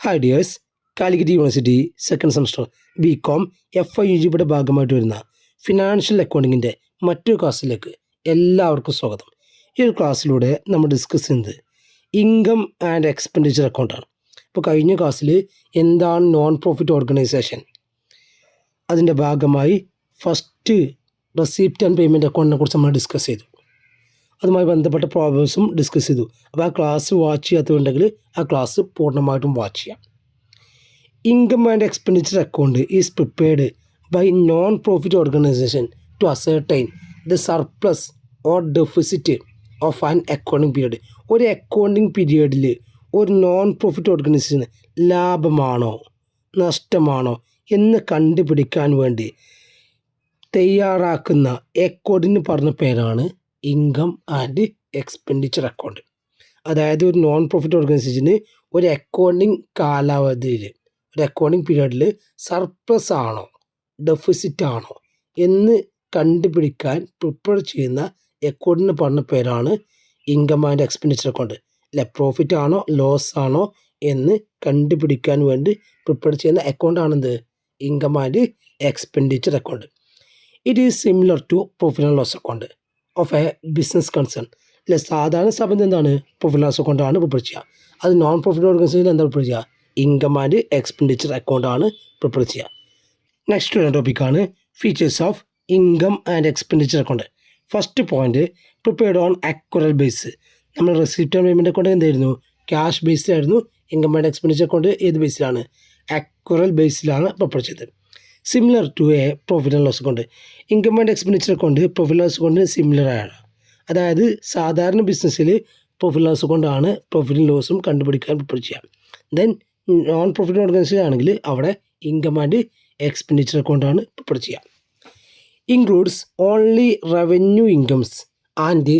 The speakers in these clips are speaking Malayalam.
Hi dears, Calicut university second semester BCom FIUGയുടെ ഭാഗമായിട്ട് വരുന്ന ഫിനാൻഷ്യൽ അക്കൗണ്ടിങ്ങിൻ്റെ മറ്റൊരു ക്ലാസ്സിലേക്ക് എല്ലാവർക്കും സ്വാഗതം. ഈ ഒരു ക്ലാസ്സിലൂടെ നമ്മൾ ഡിസ്കസ് ചെയ്യുന്നത് ഇൻകം ആൻഡ് എക്സ്പെൻഡിച്ചർ അക്കൗണ്ടാണ്. ഇപ്പോൾ കഴിഞ്ഞ ക്ലാസ്സിൽ എന്താണ് നോൺ പ്രോഫിറ്റ് ഓർഗനൈസേഷൻ, അതിൻ്റെ ഭാഗമായി ഫസ്റ്റ് റെസിപ്റ്റ് ആൻഡ് പേയ്മെൻറ്റ് അക്കൗണ്ടിനെ കുറിച്ച് നമ്മൾ ഡിസ്കസ് ചെയ്തു. അതുമായി ബന്ധപ്പെട്ട പ്രോബ്ലംസും ഡിസ്കസ് ചെയ്തു. അപ്പോൾ ആ ക്ലാസ് വാച്ച് ചെയ്യാത്തതുണ്ടെങ്കിൽ ആ ക്ലാസ് പൂർണ്ണമായിട്ടും വാച്ച് ചെയ്യാം. Income and expenditure account is prepared by non profit organisation to ascertain the surplus or deficit of an accounting period. ഒരു അക്കൗണ്ടിങ് പീരീഡിൽ ഒരു നോൺ പ്രോഫിറ്റ് ഓർഗനൈസേഷന് ലാഭമാണോ നഷ്ടമാണോ എന്ന് കണ്ടുപിടിക്കാൻ വേണ്ടി തയ്യാറാക്കുന്ന അക്കൗണ്ടിന് പറഞ്ഞ പേരാണ് ഇൻകം ആൻഡ് എക്സ്പെൻഡിച്ചർ അക്കൗണ്ട്. അതായത് ഒരു നോൺ പ്രോഫിറ്റ് ഓർഗനൈസേഷന് ഒരു അക്കൗണ്ടിങ് കാലാവധിയിൽ, ഒരു അക്കൗണ്ടിങ് പീരീഡിൽ സർപ്ലസ് ആണോ ഡെഫിസിറ്റ് ആണോ എന്ന് കണ്ടുപിടിക്കാൻ പ്രിപ്പയർ ചെയ്യുന്ന അക്കൗണ്ടിന് പറഞ്ഞ പേരാണ് ഇൻകം ആൻഡ് എക്സ്പെൻഡിച്ചർ അക്കൗണ്ട്. അല്ലെ, പ്രോഫിറ്റ് ആണോ ലോസ് ആണോ എന്ന് കണ്ടുപിടിക്കാൻ വേണ്ടി പ്രിപ്പയർ ചെയ്യുന്ന അക്കൗണ്ടാണെന്ത് income and expenditure account. It is similar to profit and loss account of a business concern. അല്ലെ, സാധാരണ സ്ഥാപനത്തിൽ എന്താണ് പ്രോഫിറ്റ് ലോസ് അക്കൗണ്ടാണ് പ്രിപ്പയർ ചെയ്യുക. അത് നോൺ പ്രോഫിറ്റ് ഓർഗനൈസേഷൻ എന്താ പ്രിപ്പയർ ചെയ്യുക, ഇൻകം ആൻഡ് എക്സ്പെൻഡിച്ചർ അക്കൗണ്ടാണ് പ്രിപ്പയർ ചെയ്യുക. നെക്സ്റ്റ് വരുന്ന ടോപ്പിക്കാണ് features of income and expenditure account. First point, prepared on accrual base. നമ്മൾ റെസിപ്റ്റ് ആൻഡ് പേയ്മെൻറ്റ് അക്കൗണ്ട് എന്തായിരുന്നു, ക്യാഷ് ബേസിലായിരുന്നു. ഇൻകം ആൻഡ് എക്സ്പെൻഡിച്ചർ അക്കൗണ്ട് ഏത് ബേസിലാണ്, അക്വറൽ ബേസിലാണ് പ്രിപ്പയർ ചെയ്തത്. Similar to a profit and loss account. Income and expenditure account profit loss അക്കൗണ്ടിന് സിമിലർ ആണ്. അതായത് സാധാരണ ബിസിനസ്സിൽ പ്രോഫിറ്റ് ലോസ് അക്കൗണ്ടാണ് പ്രോഫിറ്റും ലോസും കണ്ടുപിടിക്കാൻ പ്രിപ്പയർ ചെയ്യാം. ദെൻ നോൺ പ്രോഫിറ്റ് ഓർഗനൈസേഷൻ ആണെങ്കിൽ അവിടെ ഇൻകം ആൻഡ് എക്സ്പെൻഡിച്ചർ അക്കൗണ്ടാണ് പ്രിപ്പയർ ചെയ്യുക. Includes only revenue incomes and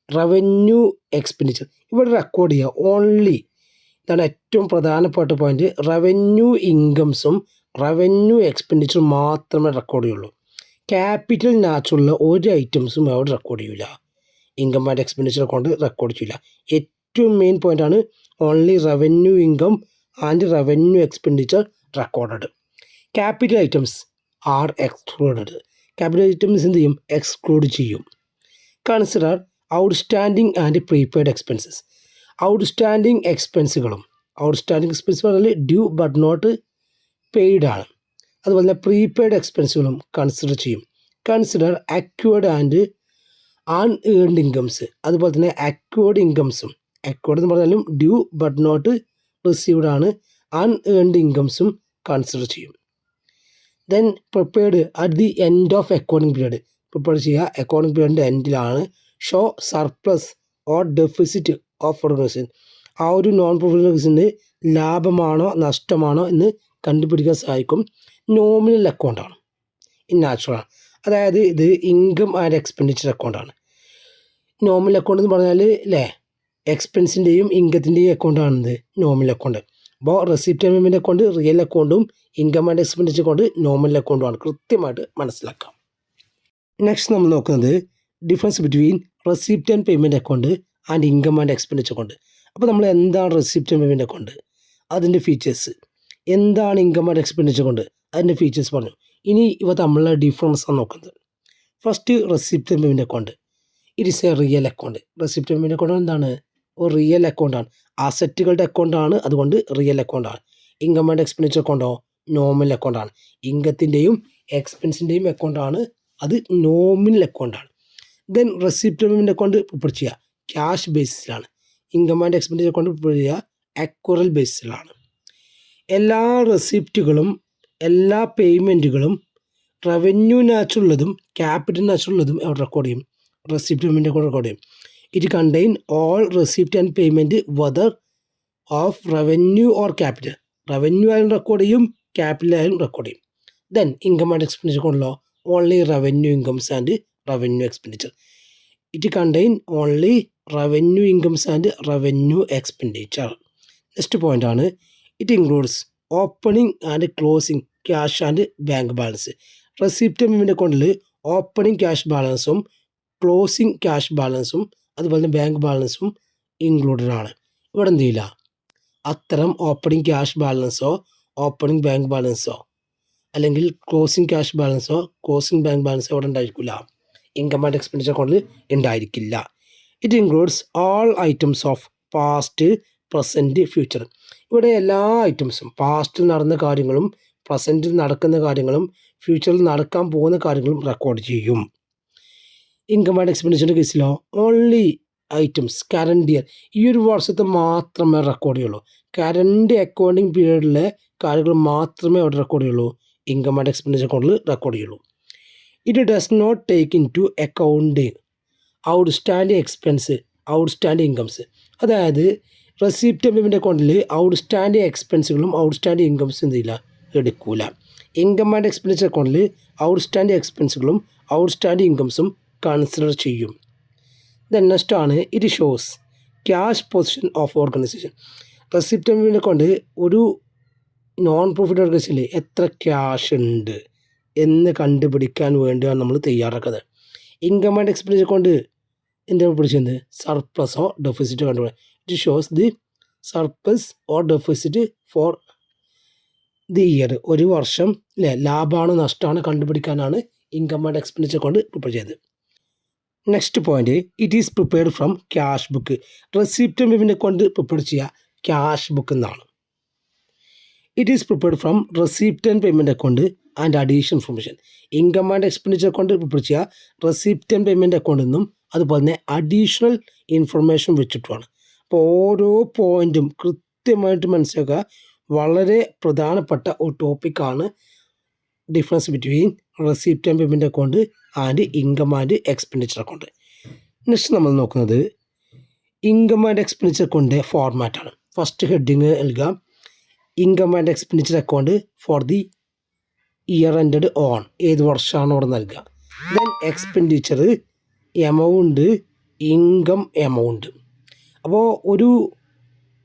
revenue expenditure. ഇവിടെ റെക്കോർഡ് ചെയ്യുക ഓൺലി, ഇതാണ് ഏറ്റവും പ്രധാനപ്പെട്ട പോയിന്റ്. റവന്യൂ ഇൻകംസും റവന്യൂ എക്സ്പെൻഡിച്ചർ മാത്രമേ റെക്കോർഡ് ചെയ്യുള്ളൂ. ക്യാപിറ്റൽ നാച്ചുറൽ ഒരു ഐറ്റംസും അവിടെ റെക്കോർഡ് ചെയ്യില്ല. Income and expenditure account record ചെയ്യില്ല. ഏറ്റവും മെയിൻ പോയിൻ്റാണ് only revenue income and revenue expenditure recorded. Capital items are excluded. Capital items എന്ത് ചെയ്യും, എക്സ്ക്ലൂഡ് ചെയ്യും. Consider outstanding and prepaid expenses. Outstanding എക്സ്പെൻസുകളും, ഔട്ട്സ്റ്റാൻഡിങ് എക്സ്പെൻസ് പറഞ്ഞാൽ ഡ്യൂ ബട്ട് നോട്ട് പെയ്ഡ് ആണ്. അതുപോലെ തന്നെ പ്രീപെയ്ഡ് എക്സ്പെൻസുകളും കൺസിഡർ ചെയ്യും. Consider accrued and unearned incomes. അതുപോലെ തന്നെ അക്വേർഡ് ഇൻകംസും, അക്വേർഡ് എന്ന് പറഞ്ഞാലും ഡ്യൂ ബട്ട് നോട്ട് റിസീവ്ഡ് ആണ്. അൺഏൺഡ് ഇൻകംസും കൺസിഡർ ചെയ്യും. Then prepared at the end of accounting period. Prepare ചെയ്യുക അക്കൗണ്ടിങ് പീരീഡിൻ്റെ എൻഡിലാണ്. Show surplus or deficit of organisation. ആ ഒരു നോൺ പ്രോഫിറ്റ് ഓർഗനൈസേഷന് ലാഭമാണോ നഷ്ടമാണോ എന്ന് കണ്ടുപിടിക്കാൻ സഹായിക്കും. നോമിനൽ അക്കൗണ്ടാണ്, നാച്ചുറലാണ്. അതായത് ഇത് ഇൻകം ആൻഡ് എക്സ്പെൻഡിച്ചർ അക്കൗണ്ടാണ്. നോമിനൽ അക്കൗണ്ട് എന്ന് പറഞ്ഞാൽ അല്ലേ, എക്സ്പെൻസിൻ്റെയും ഇൻകത്തിൻ്റെയും അക്കൗണ്ടാണിത് നോമിനൽ അക്കൗണ്ട്. അപ്പോൾ receipt and payment account real അക്കൗണ്ടും income and expenditure account nominal അക്കൗണ്ടുമാണ്. കൃത്യമായിട്ട് മനസ്സിലാക്കാം. നെക്സ്റ്റ് നമ്മൾ നോക്കുന്നത് difference between receipt and payment account and income and expenditure account. അപ്പോൾ നമ്മൾ എന്താണ് റെസിപ്റ്റ് ആൻഡ് പേയ്മെൻറ്റ് അക്കൗണ്ട്, അതിൻ്റെ ഫീച്ചേഴ്സ്, എന്താണ് ഇൻകം ആൻഡ് എക്സ്പെൻഡിച്ചർ അക്കൗണ്ട്, അതിൻ്റെ ഫീച്ചേഴ്സ് പറഞ്ഞു. ഇനി ഇവ തമ്മിലുള്ള ഡിഫറൻസ് ആണ് നോക്കുന്നത്. First receipt and payment account. It is a real account. Receipt and payment account എന്താണ്, ഒരു റിയൽ അക്കൗണ്ടാണ്, അസറ്റുകളുടെ അക്കൗണ്ടാണ്, അതുകൊണ്ട് റിയൽ അക്കൗണ്ടാണ്. ഇൻകം ആൻഡ് എക്സ്പെൻഡിച്ചർ അക്കൗണ്ടോ നോമിനൽ അക്കൗണ്ടാണ്. ഇൻകത്തിൻ്റെയും എക്സ്പെൻസിൻ്റെയും അക്കൗണ്ടാണ്, അത് നോമിനൽ അക്കൗണ്ടാണ്. Then receipt and payment account prepare ചെയ്യുക ക്യാഷ് ബേസിസിലാണ്. Income and expenditure account prepare ചെയ്യുക അക്വറൽ ബേസിസിലാണ്. എല്ലാ റെസിപ്റ്റുകളും എല്ലാ പേയ്മെൻറ്റുകളും റവന്യൂ നാച്ചുറലുള്ളതും ക്യാപിറ്റൽ നാച്ചുറലുള്ളതും അവിടെ റെക്കോർഡ് ചെയ്യും. റെസിപ്റ്റ് പേയ്മെൻറ്റ് അക്കൗണ്ട് റെക്കോർഡ് ചെയ്യും. It contain all receipt and payment whether of revenue or capital. Revenue ആയാലും റെക്കോർഡ് ചെയ്യും, ക്യാപിറ്റൽ ആയാലും റെക്കോർഡ് ചെയ്യും. ദെൻ ഇൻകം ആൻഡ് എക്സ്പെൻഡിച്ചർ അക്കൗണ്ടിലോ only revenue incomes and revenue expenditure. It contain only revenue incomes and revenue expenditure. Next point ആണ് it includes opening and closing cash and bank balance. Receipt payment അക്കൗണ്ടിൽ ഓപ്പണിംഗ് ക്യാഷ് ബാലൻസും ക്ലോസിംഗ് ക്യാഷ് ബാലൻസും അതുപോലെ തന്നെ ബാങ്ക് ബാലൻസും ഇൻക്ലൂഡഡ് ആണ്. ഇവിടെ എന്ത് ചെയ്യില്ല, അത്തരം ഓപ്പണിംഗ് ക്യാഷ് ബാലൻസോ ഓപ്പണിംഗ് ബാങ്ക് ബാലൻസോ അല്ലെങ്കിൽ ക്ലോസിംഗ് ക്യാഷ് ബാലൻസോ ക്ലോസിംഗ് ബാങ്ക് ബാലൻസോ അവിടെ ഉണ്ടായിരിക്കില്ല. ഇൻകം ആൻഡ് എക്സ്പെൻഡിച്ചർ അക്കൗണ്ടിൽ ഉണ്ടായിരിക്കില്ല. It includes all items of past, present, future. ഇവിടെ എല്ലാ ഐറ്റംസും പാസ്റ്റിൽ നടന്ന കാര്യങ്ങളും പ്രസൻറ്റിൽ നടക്കുന്ന കാര്യങ്ങളും ഫ്യൂച്ചറിൽ നടക്കാൻ പോകുന്ന കാര്യങ്ങളും റെക്കോർഡ് ചെയ്യും. ഇൻകം ആൻഡ് എക്സ്പെൻഡിച്ചറിൻ്റെ കേസിലോ ഓൺലി ഐറ്റംസ് കറണ്ട് ഇയർ, ഈ ഒരു വർഷത്തെ മാത്രമേ റെക്കോർഡ് ചെയ്യുള്ളൂ. കറണ്ട് അക്കൗണ്ടിങ് പീരീഡിലെ കാര്യങ്ങൾ മാത്രമേ അവിടെ റെക്കോർഡ് ചെയ്യുള്ളൂ, ഇൻകം ആൻഡ് എക്സ്പെൻഡിച്ചർ അക്കൗണ്ടിൽ റെക്കോർഡ് ചെയ്യുള്ളൂ. It does not take into account outstanding expense, outstanding incomes. അതായത് റെസിപ്റ്റ് പേയ്മെൻറ്റ് അക്കൗണ്ടിൽ ഔട്ട്സ്റ്റാൻഡിങ് എക്സ്പെൻസുകളും ഔട്ട്സ്റ്റാൻഡിങ് ഇൻകംസും എന്തില്ല, എടുക്കൂല. ഇൻകം ആൻഡ് എക്സ്പെൻഡിച്ചർ അക്കൗണ്ടിൽ ഔട്ട്സ്റ്റാൻഡിങ് എക്സ്പെൻസുകളും ഔട്ട്സ്റ്റാൻഡിങ് ഇൻകംസും കൺസിഡർ ചെയ്യും. ദെൻ നെക്സ്റ്റ് ആണ് it shows cash position of organisation. Receipt payment account ഒരു നോൺ പ്രോഫിറ്റ് ഓർഗനൈസേഷനിൽ എത്ര ക്യാഷ് ഉണ്ട് എന്ന് കണ്ടുപിടിക്കാൻ വേണ്ടിയാണ് നമ്മൾ തയ്യാറാക്കുന്നത്. ഇൻകം ആൻഡ് എക്സ്പെൻഡിച്ചർ അക്കൗണ്ട് എന്താണ് പഠിച്ചത്, സർപ്ലസോ ഡെഫിസിറ്റോ കണ്ടുപിടിക്കുക. It shows the surplus or deficit for the year. ഒരു വർഷം അല്ലേ ലാഭമാണ് നഷ്ടമാണ് കണ്ടുപിടിക്കാനാണ് income and expenditure account prepare ചെയ്തത്. Next point, it is prepared from cash book. Receipt payment account prepare ചെയ്യുക ക്യാഷ് ബുക്ക് എന്നാണ്. It is prepared from receipt and payment account and additional information. Income and expenditure account prepare ചെയ്യുക റെസിപ്റ്റ് ആൻഡ് പേയ്മെൻറ്റ് അക്കൗണ്ടിൽ നിന്നും അതുപോലെ തന്നെ അഡീഷണൽ ഇൻഫർമേഷൻ വെച്ചിട്ടുമാണ്. അപ്പോൾ ഓരോ പോയിൻറ്റും കൃത്യമായിട്ട് മനസ്സിലാക്കുക. വളരെ പ്രധാനപ്പെട്ട ഒരു ടോപ്പിക്കാണ് difference between receipt and payment account and income and expenditure account. Next നമ്മൾ നോക്കുന്നത് ഇൻകം ആൻഡ് എക്സ്പെൻഡിച്ചർ അക്കൗണ്ടിൻ്റെ ഫോർമാറ്റാണ്. ഫസ്റ്റ് ഹെഡിങ് നൽകുക income and expenditure account for the year ended on, ഏത് വർഷമാണ് അവിടെ നൽകുക. Then expenditure amount, income amount. അപ്പോൾ ഒരു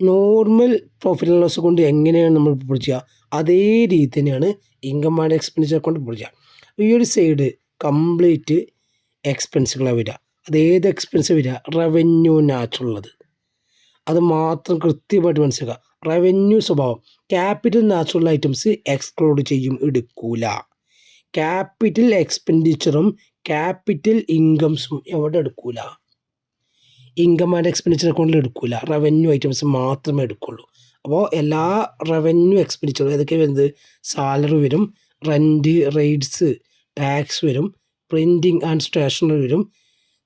നോർമൽ പ്രോഫിറ്റ് ആൻഡ് ലോസ് കൊണ്ട് എങ്ങനെയാണ് നമ്മൾ പ്രിപ്പയർ ചെയ്യുക, അതേ രീതി തന്നെയാണ് income and expenditure account prepare ചെയ്യുക. ഈ ഒരു സൈഡ് കംപ്ലീറ്റ് എക്സ്പെൻസുകളാണ് വരിക. അതേത് എക്സ്പെൻസ് വരിക, റവന്യൂ നാച്ചുറൽ, അത് മാത്രം കൃത്യമായിട്ട് മനസ്സിലാക്കുക. റവന്യൂ സ്വഭാവം, ക്യാപിറ്റൽ നാച്ചുറൽ ഐറ്റംസ് എക്സ്ക്ലൂഡ് ചെയ്യും, എടുക്കൂല. ക്യാപിറ്റൽ എക്സ്പെൻഡിച്ചറും ക്യാപിറ്റൽ ഇൻകംസും എവിടെ എടുക്കൂല, ഇൻകം ആൻഡ് എക്സ്പെൻഡിച്ചർ അക്കൗണ്ടിൽ എടുക്കൂല. റവന്യൂ ഐറ്റംസ് മാത്രമേ എടുക്കുള്ളൂ. അപ്പോൾ എല്ലാ റവന്യൂ എക്സ്പെൻഡിച്ചറും ഏതൊക്കെ വരുന്നത്, സാലറി വരും, റെൻറ്റ്, റെയ്റ്റ്സ്, ടാക്സ് വരും, പ്രിൻറ്റിങ് ആൻഡ് സ്റ്റേഷനറി വരും,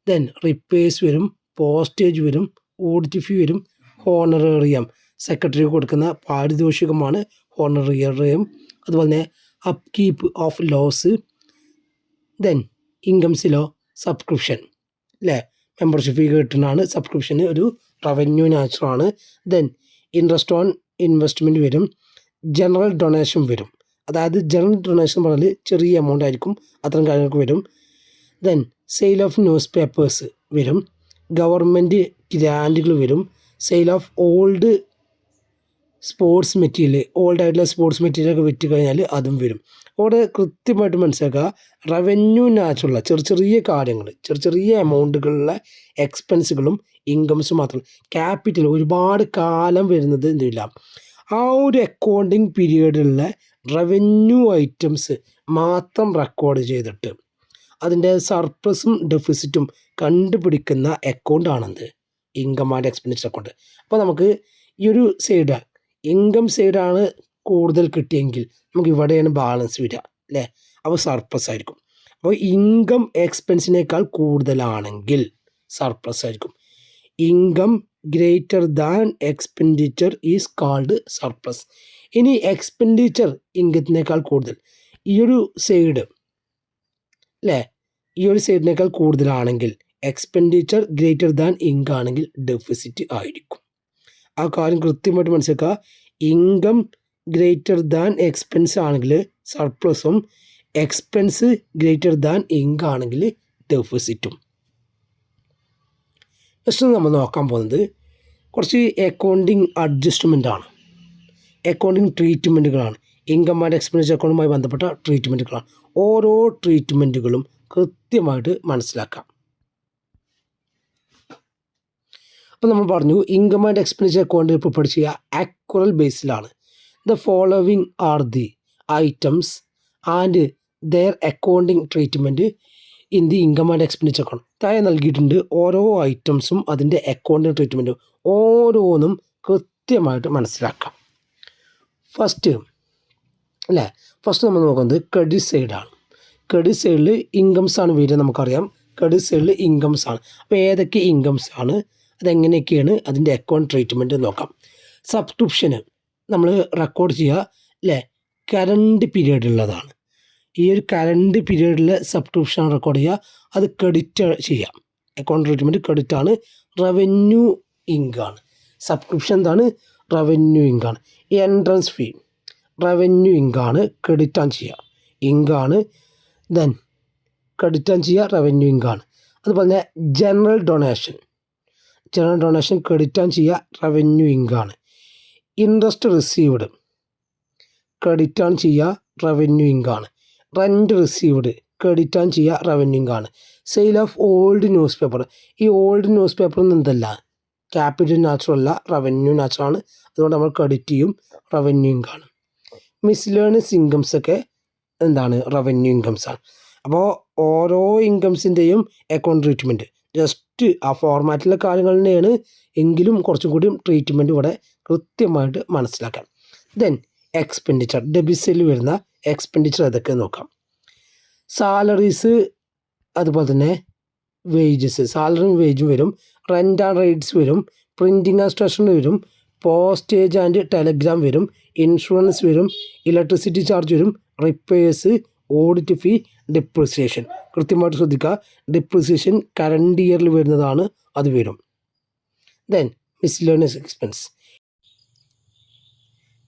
ദെൻ റിപ്പയേഴ്സ് വരും, പോസ്റ്റേജ് വരും, ഓഡിറ്റ് ഫീ വരും, ഹോണറേറിയം സെക്രട്ടറി കൊടുക്കുന്ന പാരിതോഷികമാണ് ഹോണറേറിയം, അതുപോലെ തന്നെ upkeep of loss, then ഇൻകംസിലോ സബ്സ്ക്രിപ്ഷൻ അല്ലേ, മെമ്പർഷിപ്പ് ഫീ കിട്ടുന്നതാണ്. സബ്സ്ക്രിപ്ഷന് ഒരു റവന്യൂ നാച്ചുറാണ്. ദെൻ ഇൻട്രസ്റ്റ് ഓൺ ഇൻവെസ്റ്റ്മെൻറ്റ് വരും, ജനറൽ ഡൊണേഷൻ വരും. അതായത് ജനറൽ ഡൊണേഷൻ പറഞ്ഞാൽ ചെറിയ എമൗണ്ട് ആയിരിക്കും, അത്തരം കാര്യങ്ങൾക്ക് വരും. Then sale of newspapers വരും, ഗവൺമെൻറ് ഗ്രാൻറ്റുകൾ വരും, sale of old sports material, ഓൾഡായിട്ടുള്ള സ്പോർട്സ് മെറ്റീരിയലൊക്കെ വിറ്റ് കഴിഞ്ഞാൽ അതും വരും. അവിടെ കൃത്യമായിട്ട് മനസ്സിലാക്കുക, റവന്യൂ നാച്ചുറൽ ചെറിയ കാര്യങ്ങൾ, ചെറിയ എമൗണ്ടുകളിലെ എക്സ്പെൻസുകളും ഇൻകംസും മാത്രം. ക്യാപിറ്റൽ ഒരുപാട് കാലം വരുന്നത് എന്തില്ല, ആ ഒരു അക്കൗണ്ടിങ് പീരീഡിലെ റവന്യൂ ഐറ്റംസ് മാത്രം റെക്കോർഡ് ചെയ്തിട്ട് അതിൻ്റെ സർപ്ലസും ഡെഫിസിറ്റും കണ്ടുപിടിക്കുന്ന അക്കൗണ്ടാണെന്ത്, ഇൻകം ആൻഡ് എക്സ്പെൻഡിച്ചർ അക്കൗണ്ട്. അപ്പോൾ നമുക്ക് ഈ ഒരു സൈഡ് ഇൻകം സൈഡാണ് കൂടുതൽ കിട്ടിയെങ്കിൽ നമുക്ക് ഇവിടെയാണ് ബാലൻസ് വരിക അല്ലേ, അപ്പോൾ സർപ്ലസ് ആയിരിക്കും. അപ്പോൾ ഇൻകം എക്സ്പെൻസിനേക്കാൾ കൂടുതലാണെങ്കിൽ സർപ്ലസ് ആയിരിക്കും. Income greater than expenditure is called surplus. ഇനി എക്സ്പെൻഡിച്ചർ ഇൻകത്തിനേക്കാൾ കൂടുതൽ, ഈ ഒരു സൈഡ് അല്ലേ, ഈ ഒരു സൈഡിനേക്കാൾ കൂടുതലാണെങ്കിൽ എക്സ്പെൻഡിച്ചർ ഗ്രേറ്റർ ദാൻ ഇൻകം ആണെങ്കിൽ ഡെഫിസിറ്റ് ആയിരിക്കും. ആ കാര്യം കൃത്യമായിട്ട് മനസ്സിലാക്കുക. ഇൻകം ഗ്രേറ്റർ ദാൻ എക്സ്പെൻസ് ആണെങ്കിൽ സർപ്ലസും, എക്സ്പെൻസ് ഗ്രേറ്റർ ദാൻ ഇൻകം ആണെങ്കിൽ ഡെഫിസിറ്റും. നെക്സ്റ്റ് നമ്മൾ നോക്കാൻ പോകുന്നത് കുറച്ച് അക്കൗണ്ടിങ് അഡ്ജസ്റ്റ്മെൻ്റ് ആണ്, അക്കൗണ്ടിങ് ട്രീറ്റ്മെൻറ്റുകളാണ്. ഇൻകം ആൻഡ് എക്സ്പെൻഡിച്ചർ അക്കൗണ്ടുമായി ബന്ധപ്പെട്ട ട്രീറ്റ്മെൻറ്റുകളാണ്. ഓരോ ട്രീറ്റ്മെൻറ്റുകളും കൃത്യമായിട്ട് മനസ്സിലാക്കാം. അപ്പോൾ നമ്മൾ പറഞ്ഞു income and expenditure account prepare ചെയ്യുക ആക്വറൽ ബേസിലാണ്. The following are the items and their accounting treatment in the income and expenditure account. താഴെ നൽകിയിട്ടുണ്ട് ഓരോ ഐറ്റംസും അതിൻ്റെ അക്കൗണ്ടിങ് ട്രീറ്റ്മെൻറ്റും ഓരോന്നും കൃത്യമായിട്ട് മനസ്സിലാക്കാം. ഫസ്റ്റ് നമ്മൾ നോക്കുന്നത് ക്രെഡിറ്റ് സൈഡാണ്. ക്രെഡിറ്റ് സൈഡിൽ ഇൻകംസ് ആണ് വരിക, നമുക്കറിയാം. ക്രെഡിറ്റ് സൈഡിൽ ഇൻകംസ് ആണ്. അപ്പോൾ ഏതൊക്കെ ഇൻകംസ് ആണ്, അതെങ്ങനെയൊക്കെയാണ് അതിൻ്റെ അക്കൗണ്ട് ട്രീറ്റ്മെൻറ്റ് നോക്കാം. സബ്സ്ക്രിപ്ഷന് നമ്മൾ റെക്കോർഡ് ചെയ്യുക അല്ലേ, കറണ്ട് പീരീഡിലുള്ളതാണ്. ഈ ഒരു കറണ്ട് പീരീഡിൽ സബ്സ്ക്രിപ്ഷൻ റെക്കോർഡ് ചെയ്യുക, അത് ക്രെഡിറ്റ് ചെയ്യാം. അക്കൗണ്ട് ട്രീറ്റ്മെൻറ്റ് ക്രെഡിറ്റ് ആണ്. റവന്യൂ ഇൻകാണ്. സബ്സ്ക്രിപ്ഷൻ എന്താണ്? റവന്യൂ ഇൻകാണ്. എൻട്രൻസ് ഫീ റവന്യൂ ഇൻകാണ്, ക്രെഡിറ്റ് ആൻ ചെയ്യുക. ഇൻകാണ് ദെൻ ക്രെഡിറ്റ് ആൻ ചെയ്യുക, റവന്യൂ ഇൻകാണ്. അതുപോലെ തന്നെ ജനറൽ ഡൊണേഷൻ ക്രെഡിറ്റ് ആൻ ചെയ്യുക, റവന്യൂ ഇൻകാണ്. ഇൻട്രസ്റ്റ് റിസീവ്ഡ് ക്രെഡിറ്റ് ആൻ ചെയ്യുക, റവന്യൂ ഇൻകാണ്. റെൻറ്റ് റിസീവ്ഡ് ക്രെഡിറ്റ് ആൻ ചെയ്യുക, റവന്യൂ ഇൻകാണ്. Sale of old newspaper, ഈ ഓൾഡ് ന്യൂസ് പേപ്പറൊന്നും എന്തല്ല, ക്യാപിറ്റൽ നാച്ചുറൽ അല്ല, റവന്യൂ നാച്ചുറൽ ആണ്. അതുകൊണ്ട് നമ്മൾ ക്രെഡിറ്റ് ചെയ്യും, റവന്യൂ ഇൻകാണ്. മിസ്ലേണിയസ് ഇൻകംസ് ഒക്കെ എന്താണ്? റവന്യൂ ഇൻകംസ് ആണ്. അപ്പോൾ ഓരോ ഇൻകംസിൻ്റെയും അക്കൗണ്ട് ട്രീറ്റ്മെൻറ്റ് ജസ്റ്റ് ആ ഫോർമാറ്റിലെ കാര്യങ്ങൾ തന്നെയാണ്, എങ്കിലും കുറച്ചും കൂടി ട്രീറ്റ്മെൻറ്റ് ഇവിടെ കൃത്യമായിട്ട് മനസ്സിലാക്കാം. ദെൻ എക്സ്പെൻഡിച്ചർ, ഡെബിറ്റ് സൈഡിൽ വരുന്ന എക്സ്പെൻഡിച്ചർ ഏതൊക്കെ നോക്കാം. സാലറീസ്, അതുപോലെ തന്നെ വേജസ്, സാലറിയും വേജും വരും. റെൻ്റ് ആൻഡ് റൈറ്റ്സ് വരും. പ്രിൻറ്റിങ് ആൻഡ് സ്റ്റേഷനറി വരും. പോസ്റ്റേജ് ആൻഡ് ടെലഗ്രാം വരും. ഇൻഷുറൻസ് വരും. ഇലക്ട്രിസിറ്റി ചാർജ് വരും. Repairs, audit fee, depreciation. കൃത്യമായിട്ട് ശ്രദ്ധിക്കുക, ഡിപ്രിസിയേഷൻ കറണ്ട് ഇയറിൽ വരുന്നതാണ്, അത് വരും. Then മിസ്ലേണിയസ് expense.